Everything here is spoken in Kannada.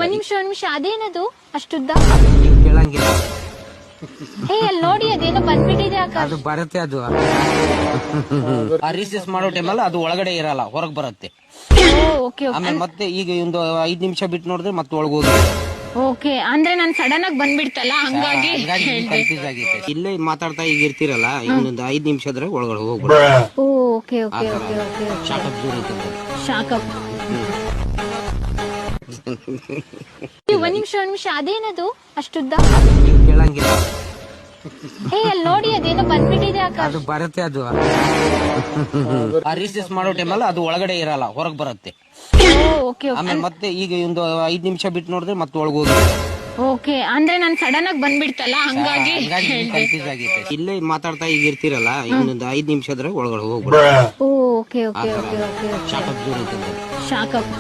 ಒಂದ್ ನಿಮಿಷ ಅದೇನದು ಅಷ್ಟುದ್ದ? ನೀವ್ ಕೇಳಂಗಿಲ್ಲ. ಹೇ ಅಲ್ಲಿ ನೋಡಿ ಅದೇನೋ ಬಂದ್ಬಿಟ್ಟಿದೆ ಆಕಾಶ್. ಅದು ಬರುತ್ತೆ ಅದು ರಿಸೀಸ್ ಮಾಡೋ ಟೈಮಲ್ಲಿ ಅದು ಒಳಗಡೆ ಇರಲ್ಲ, ಹೊರಗ್ ಬರುತ್ತೆ. ಓಕೆ ಆಮೇಲೆ ಮತ್ತೆ ಈಗ ಒಂದು 5 ನಿಮಿಷ ಬಿಟ್ಟು ನೋಡಿದ್ರೆ ಮತ್ತೆ ಒಳಗೆ ಹೋಗಿ ಓಕೆ. ಅಂದ್ರೆ ನಾನ್ ಸಡನ್ ಆಗಿ ಬಂದ್ಬಿಡ್ತಲ್ಲ ಹಂಗಾಗಿ ಕನ್ಫ್ಯೂಸ್ ಆಗಿತ್ತು. ಇಲ್ಲೇ ಮಾತಾಡ್ತಾ ಈಗ ಇರ್ತಿರಲ್ಲ, ಇನ್ನೊಂದು 5 ನಿಮಿಷದ್ರೆ ಒಳಗಡೆ ಹೋಗ್ಬಿಡ. Okay okay okay okay. ಶಾಕಪ್ ದೂರ ಐತೆ. ಶಾಕಪ್. ಒಂದ್ ನಿಮಿಷ ಅದೇನದು ಅಷ್ಟುದ್ದ? ನೀವ್ ಕೇಳಂಗಿಲ್ಲ. ಹೇ ಅಲ್ಲಿ ನೋಡಿ ಅದೇನೋ ಬಂದ್ಬಿಟ್ಟಿದೆ ಆಕಾಶ್. ಅದು ಬರುತ್ತೆ ಅದು ರಿಸೀಸ್ ಮಾಡೋ ಟೈಮಲ್ಲಿ ಅದು ಒಳಗಡೆ ಇರಲ್ಲ, ಹೊರಗ್ ಬರುತ್ತೆ. ಓಕೆ. ಆಮೇಲೆ ಮತ್ತೆ ಈಗ ಒಂದು 5 ನಿಮಿಷ ಬಿಟ್ಟು ನೋಡಿದ್ರೆ ಮತ್ತೆ ಒಳಗೆ ಹೋಗಿ ಓಕೆ. ಅಂದ್ರೆ ನಾನ್ ಸಡನ್ ಆಗಿ ಬಂದ್ಬಿಡ್ತಲ್ಲ ಹಂಗಾಗಿ ಕನ್ಫ್ಯೂಸ್ ಆಗಿತ್ತು. ಇಲ್ಲೇ ಮಾತಾಡ್ತಾ ಈಗ ಇರ್ತಿರಲ್ಲ, ಇನ್ನೊಂದು 5 ನಿಮಿಷದ್ರೆ ಒಳಗಡೆ ಹೋಗ್ಬಿಡ. Okay okay okay okay. ಶಾಕಪ್ ದೂರ ಐತೆ. ಶಾಕಪ್.